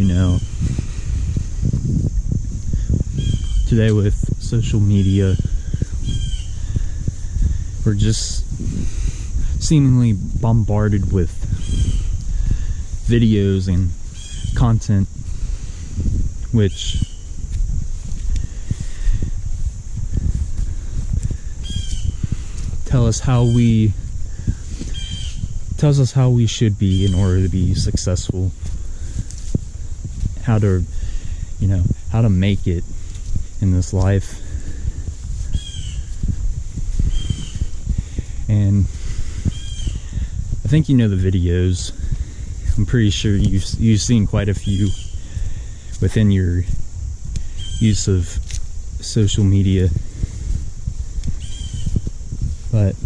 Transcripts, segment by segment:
You know, today with social media, we're just seemingly bombarded with videos and content which tells us how we should be in order to be successful, how to make it in this life. And I think you know the videos. I'm pretty sure you've seen quite a few within your use of social media. But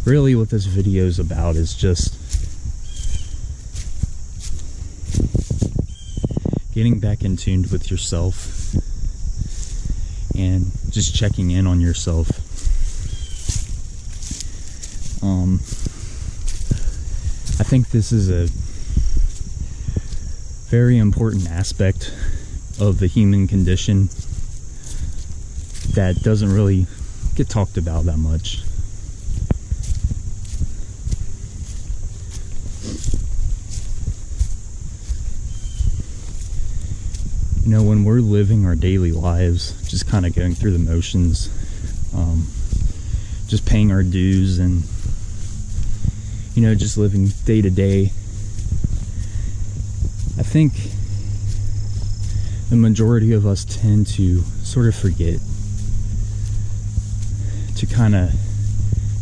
really what this video is about is just getting back in tune with yourself and just checking in on yourself. I think this is a very important aspect of the human condition that doesn't really get talked about that much. You know, when we're living our daily lives, just kind of going through the motions, just paying our dues and, just living day to day, I think the majority of us tend to sort of forget to kind of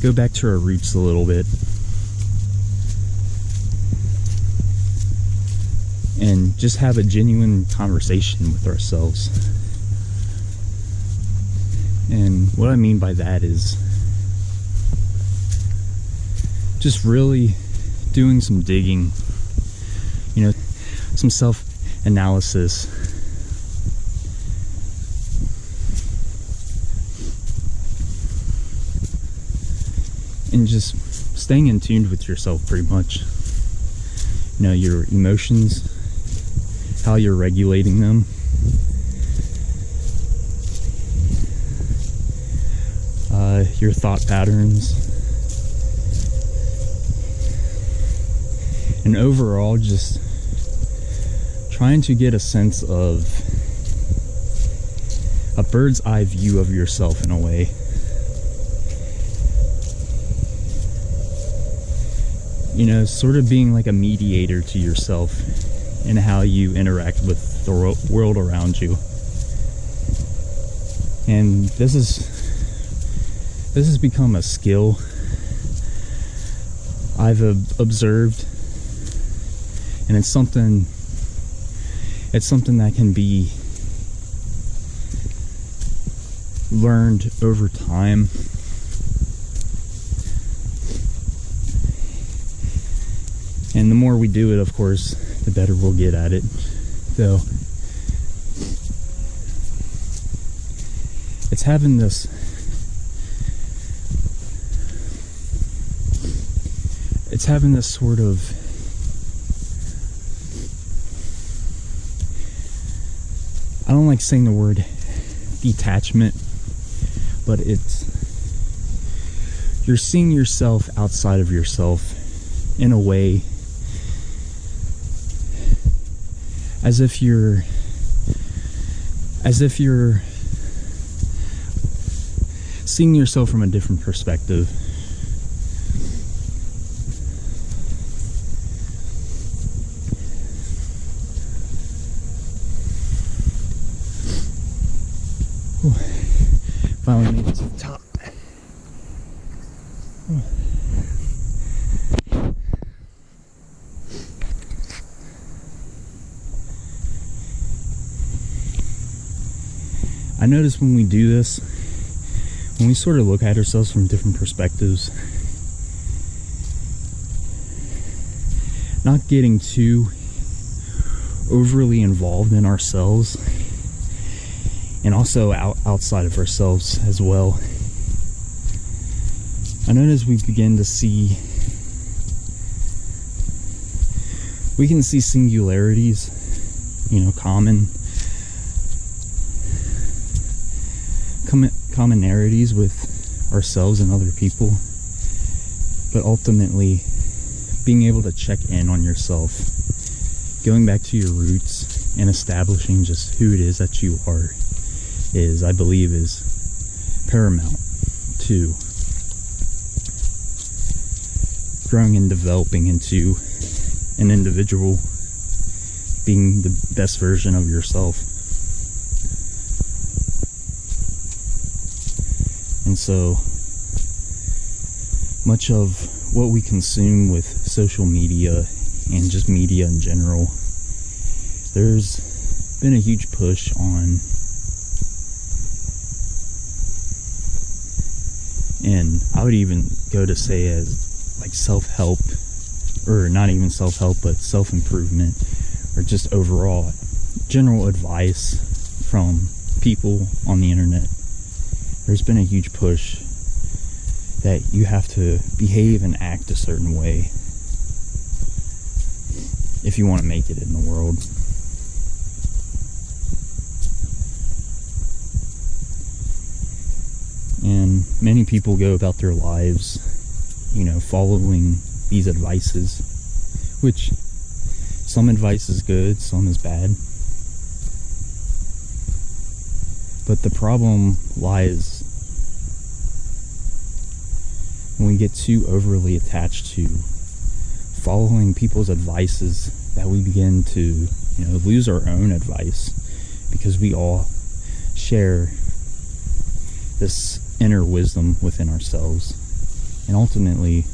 go back to our roots a little bit and just have a genuine conversation with ourselves. And what I mean by that is just really doing some digging, some self-analysis. And just staying in tune with yourself pretty much. Your emotions, how you're regulating them. Your thought patterns. And overall, just trying to get a sense of a bird's eye view of yourself in a way. Sort of being like a mediator to yourself in how you interact with the world around you. And this has become a skill I've observed, and it's something that can be learned over time. And the more we do it, of course, the better we'll get at it. So it's having this sort of I don't like saying the word detachment, but you're seeing yourself outside of yourself in a way as if you're seeing yourself from a different perspective. Finally made it to the top. I notice when we do this, when we sort of look at ourselves from different perspectives, not getting too overly involved in ourselves, and also outside of ourselves as well. I notice we begin to see we can see singularities, commonalities with ourselves and other people, but ultimately being able to check in on yourself, going back to your roots and establishing just who it is that you are I believe is paramount to growing and developing into an individual, being the best version of yourself. And so much of what we consume with social media and just media in general, there's been a huge push on, and I would even go to say as like self-help, or not even self-help, but self-improvement, or just overall general advice from people on the internet. There's been a huge push that you have to behave and act a certain way if you want to make it in the world. And many people go about their lives, following these advices, which some advice is good, some is bad. But the problem lies when we get too overly attached to following people's advices that we begin to, lose our own advice, because we all share this inner wisdom within ourselves. And ultimately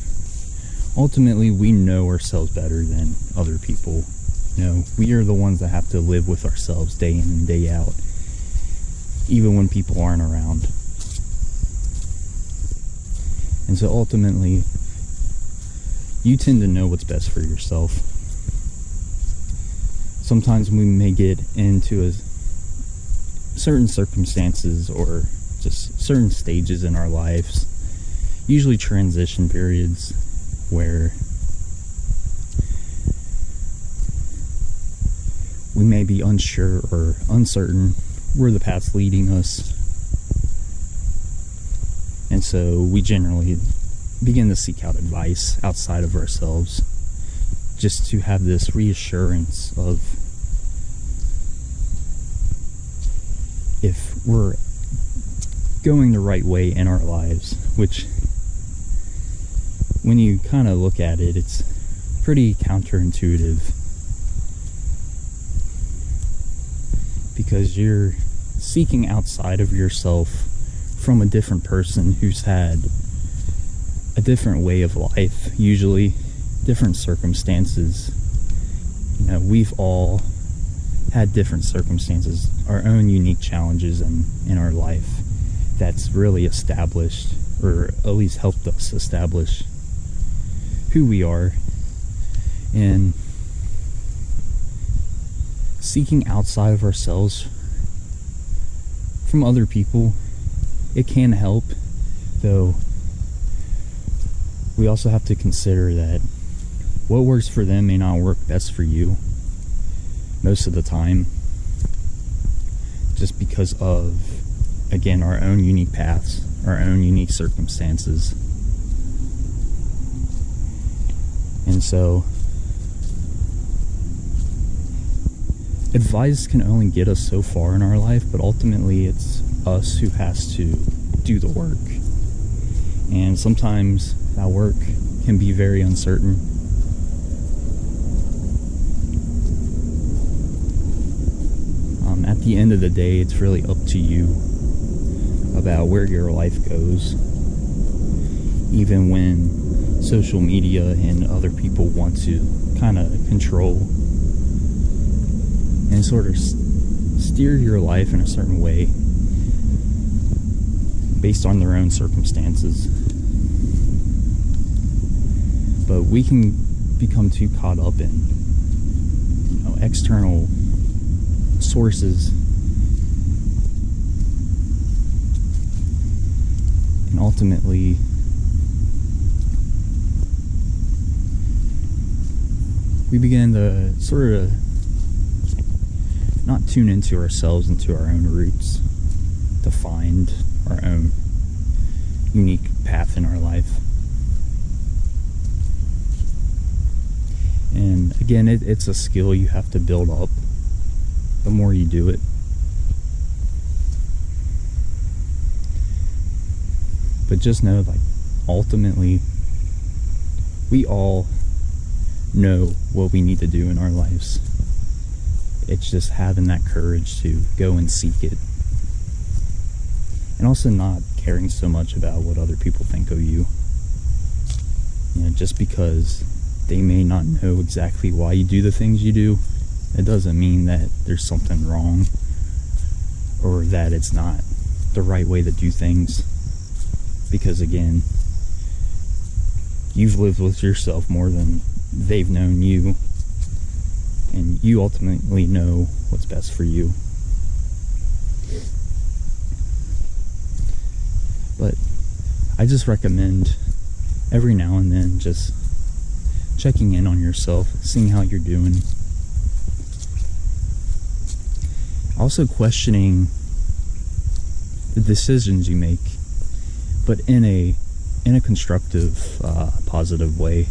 we know ourselves better than other people. We are the ones that have to live with ourselves day in and day out, even when people aren't around. And so ultimately, you tend to know what's best for yourself. Sometimes we may get into certain circumstances or just certain stages in our lives, usually transition periods, where we may be unsure or uncertain where the path's leading us. And so we generally begin to seek out advice outside of ourselves, just to have this reassurance of if we're going the right way in our lives, which, when you kind of look at it, it's pretty counterintuitive, because you're seeking outside of yourself from a different person who's had a different way of life, usually different circumstances. We've all had different circumstances, our own unique challenges in our life that's really established, or at least helped us establish who we are. And seeking outside of ourselves from other people, it can help, though we also have to consider that what works for them may not work best for you most of the time, just because of, again, our own unique paths, our own unique circumstances. And so advice can only get us so far in our life, but ultimately it's us who has to do the work. And sometimes that work can be very uncertain. At the end of the day, it's really up to you about where your life goes, even when social media and other people want to kind of control and sort of steer your life in a certain way based on their own circumstances. But we can become too caught up in external sources, and ultimately we begin to sort of not tune into ourselves, into our own roots, to find our own unique path in our life. And again, it's a skill you have to build up the more you do it. But just know, like, ultimately, we all know what we need to do in our lives. It's just having that courage to go and seek it. And also not caring so much about what other people think of you. You know, just because they may not know exactly why you do the things you do, it doesn't mean that there's something wrong or that it's not the right way to do things. Because again, you've lived with yourself more than they've known you, and you ultimately know what's best for you. But I just recommend every now and then just checking in on yourself, seeing how you're doing. Also questioning the decisions you make, but in a constructive, positive way.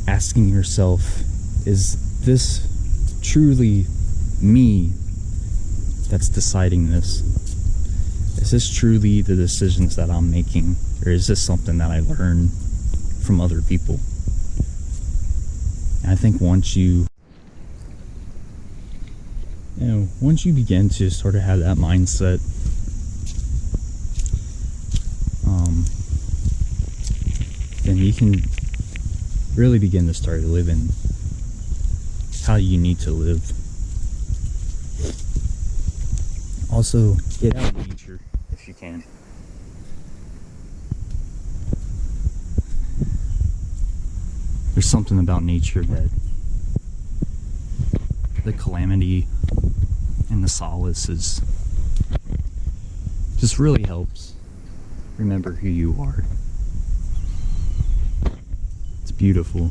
Asking yourself, is this truly me that's deciding this? Is this truly the decisions that I'm making? Or is this something that I learn from other people? And I think once you begin to sort of have that mindset, then you can really begin to start living how you need to live. Also, get out in nature if you can. There's something about nature that the calamity and the solace is just really helps remember who you are. It's beautiful.